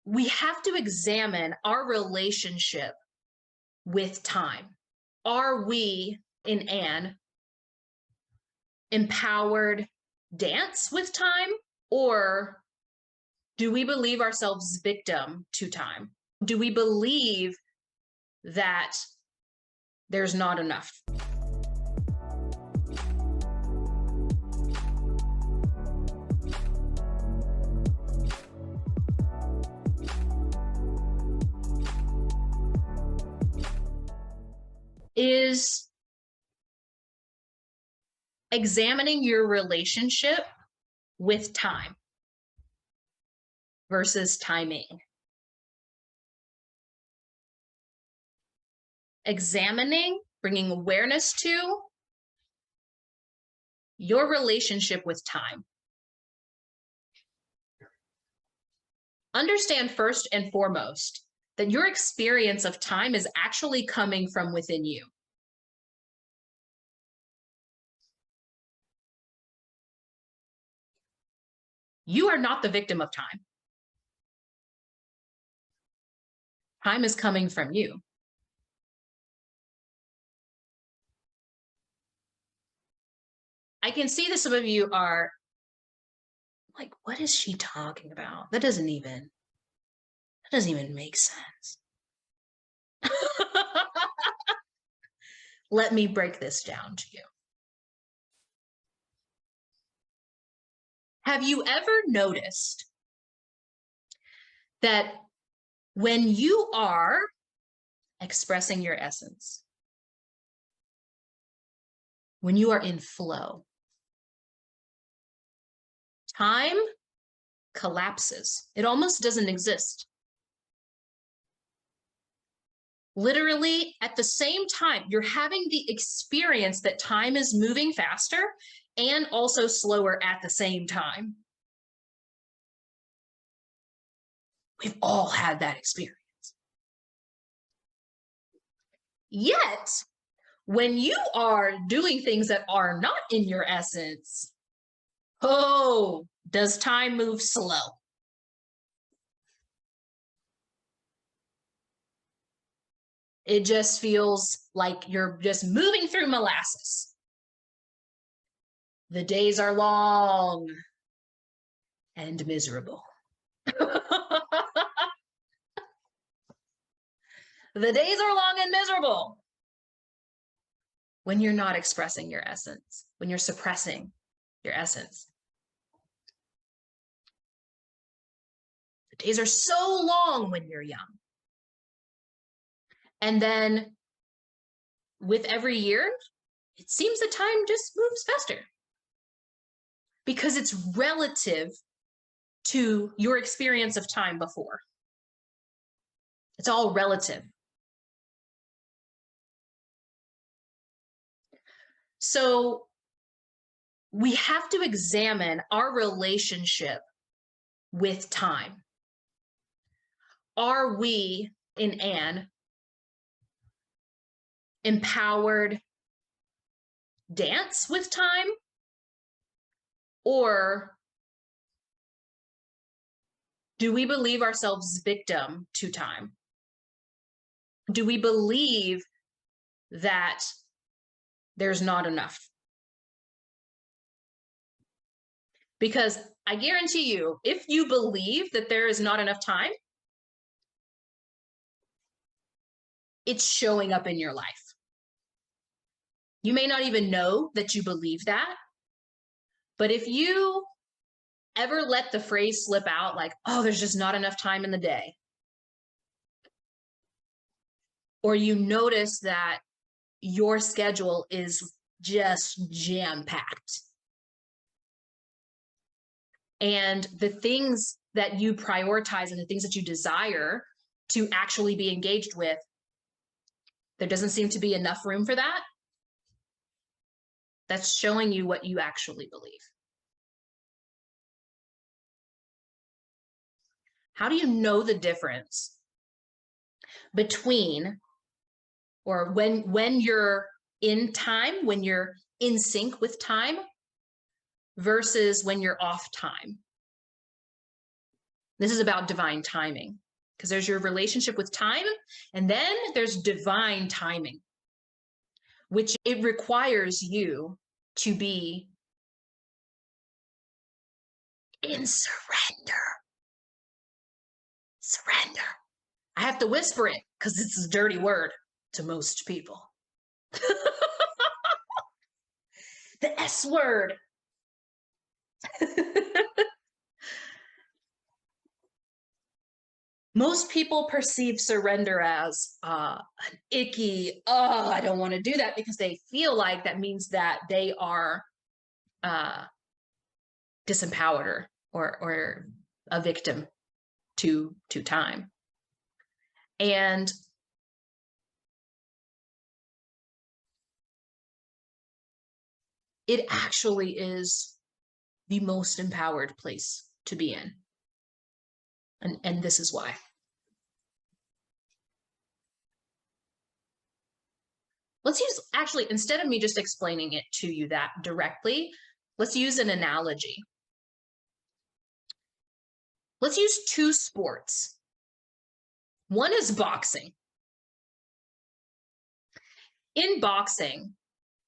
we have to examine our relationship with time. Are we in an empowered dance with time, or do we believe ourselves victim to time? Do we believe that there's not enough? Is examining your relationship with time versus timing. Examining, bringing awareness to your relationship with time. Understand first and foremost that your experience of time is actually coming from within you. You are not the victim of time. Time is coming from you. I can see that some of you are like, what is she talking about? That doesn't even make sense. Let me break this down to you. Have you ever noticed that when you are expressing your essence, when you are in flow, time collapses? It almost doesn't exist. Literally, at the same time, you're having the experience that time is moving faster and also slower at the same time. We've all had that experience. Yet, when you are doing things that are not in your essence, oh, does time move slow? It just feels like you're just moving through molasses. The days are long and miserable. The days are long and miserable when you're not expressing your essence, when you're suppressing your essence. The days are so long when you're young. And then with every year, it seems the time just moves faster because it's relative to your experience of time before. It's all relative. So we have to examine our relationship with time. Are we in an empowered dance with time, or do we believe ourselves victim to time? Do we believe that there's not enough? Because I guarantee you, if you believe that there is not enough time, it's showing up in your life. You may not even know that you believe that, but if you ever let the phrase slip out like, oh, there's just not enough time in the day, or you notice that your schedule is just jam-packed, and the things that you prioritize and the things that you desire to actually be engaged with, there doesn't seem to be enough room for that, that's showing you what you actually believe. How do you know the difference between, or when you're in time, when you're in sync with time versus when you're off time? This is about divine timing, because there's your relationship with time, and then there's divine timing, which it requires you to be in surrender. Surrender. I have to whisper it because it's a dirty word to most people. The S word. Most people perceive surrender as an icky, oh, I don't want to do that, because they feel like that means that they are disempowered or a victim to time. And it actually is the most empowered place to be in. And this is why. Let's use, actually, instead of me just explaining it to you that directly, let's use an analogy. Let's use two sports. One is boxing. In boxing,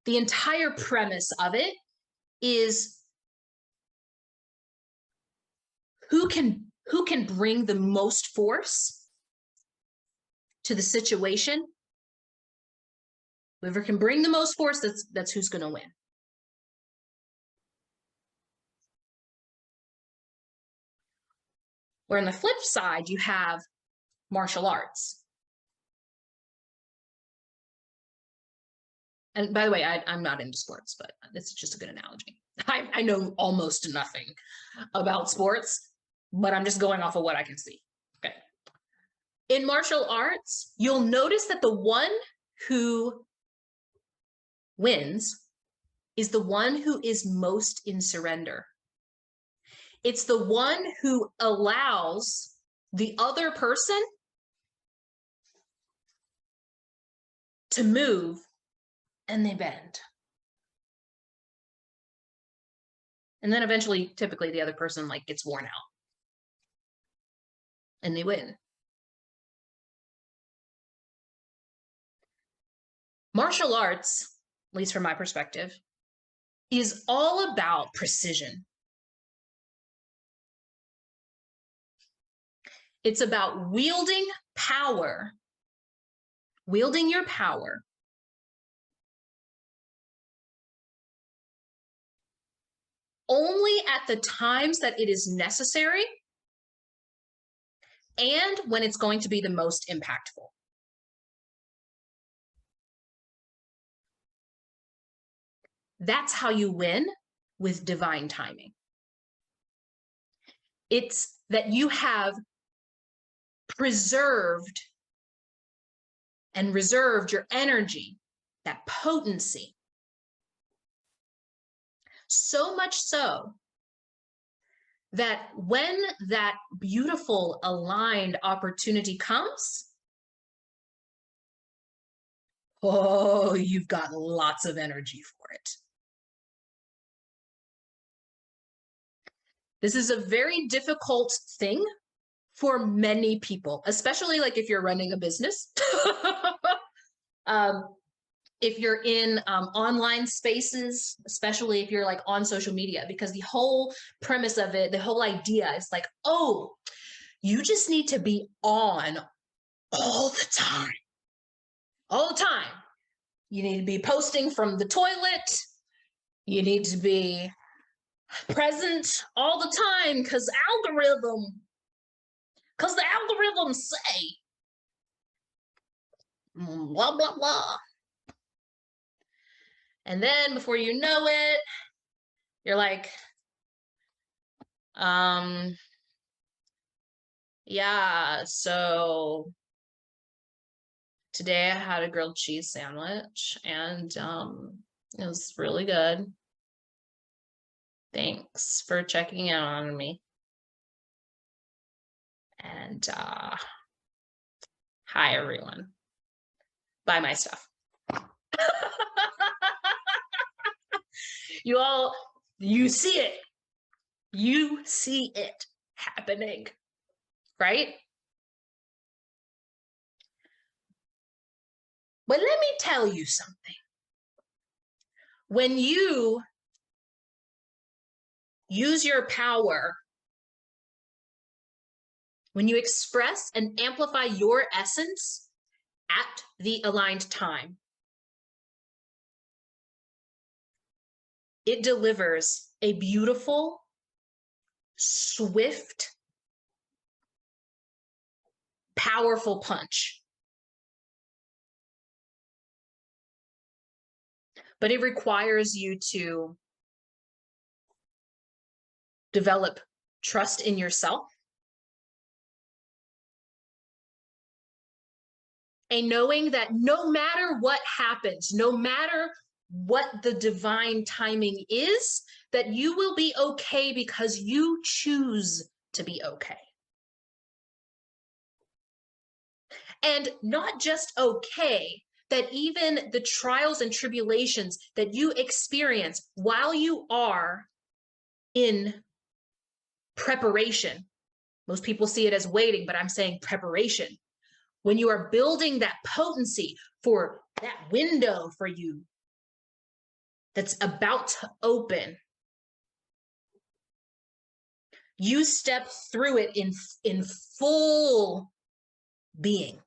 the entire premise of it is who can bring the most force to the situation. Whoever can bring the most force, that's who's going to win. Where on the flip side, you have martial arts. And by the way, I'm not into sports, but it's just a good analogy. I know almost nothing about sports, but I'm just going off of what I can see. Okay. In martial arts, you'll notice that the one who wins is the one who is most in surrender. It's the one who allows the other person to move, and they bend. And then eventually, typically the other person like gets worn out and they win. Martial arts, at least from my perspective, is all about precision. It's about wielding power, wielding your power only at the times that it is necessary and when it's going to be the most impactful. That's how you win with divine timing. It's that you have preserved and reserved your energy, that potency. So much so that when that beautiful aligned opportunity comes, oh, you've got lots of energy for it. This is a very difficult thing for many people, especially like if you're running a business. If you're in online spaces, especially if you're like on social media, because the whole premise of it, the whole idea is like, oh, you just need to be on all the time. All the time. You need to be posting from the toilet. You need to be present all the time because the algorithms say blah, blah, blah. And then before you know it, you're like, yeah, so today I had a grilled cheese sandwich and it was really good. Thanks for checking in on me. And hi, everyone. Buy my stuff. You see it. You see it happening. right? But let me tell you something. When you use your power, when you express and amplify your essence at the aligned time, it delivers a beautiful, swift, powerful punch. But it requires you to develop trust in yourself, a knowing that no matter what happens, no matter what the divine timing is, that you will be okay because you choose to be okay. And not just okay, that even the trials and tribulations that you experience while you are in preparation, most people see it as waiting, but I'm saying preparation. When you are building that potency for that window for you that's about to open, you step through it in full being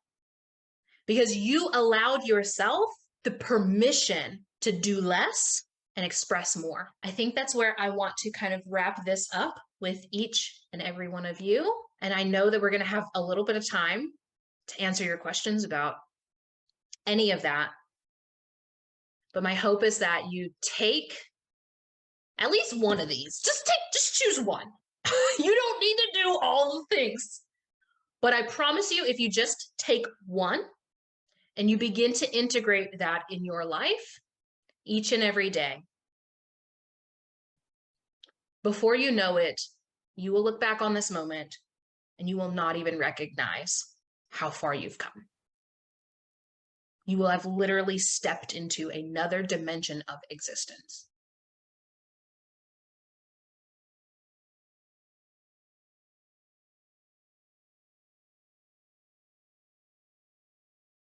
because you allowed yourself the permission to do less and express more. I think that's where I want to kind of wrap this up with each and every one of you. And I know that we're going to have a little bit of time to answer your questions about any of that. But my hope is that you take at least one of these. Just choose one. You don't need to do all the things. But I promise you, if you just take one and you begin to integrate that in your life each and every day, before you know it, you will look back on this moment and you will not even recognize how far you've come. You will have literally stepped into another dimension of existence.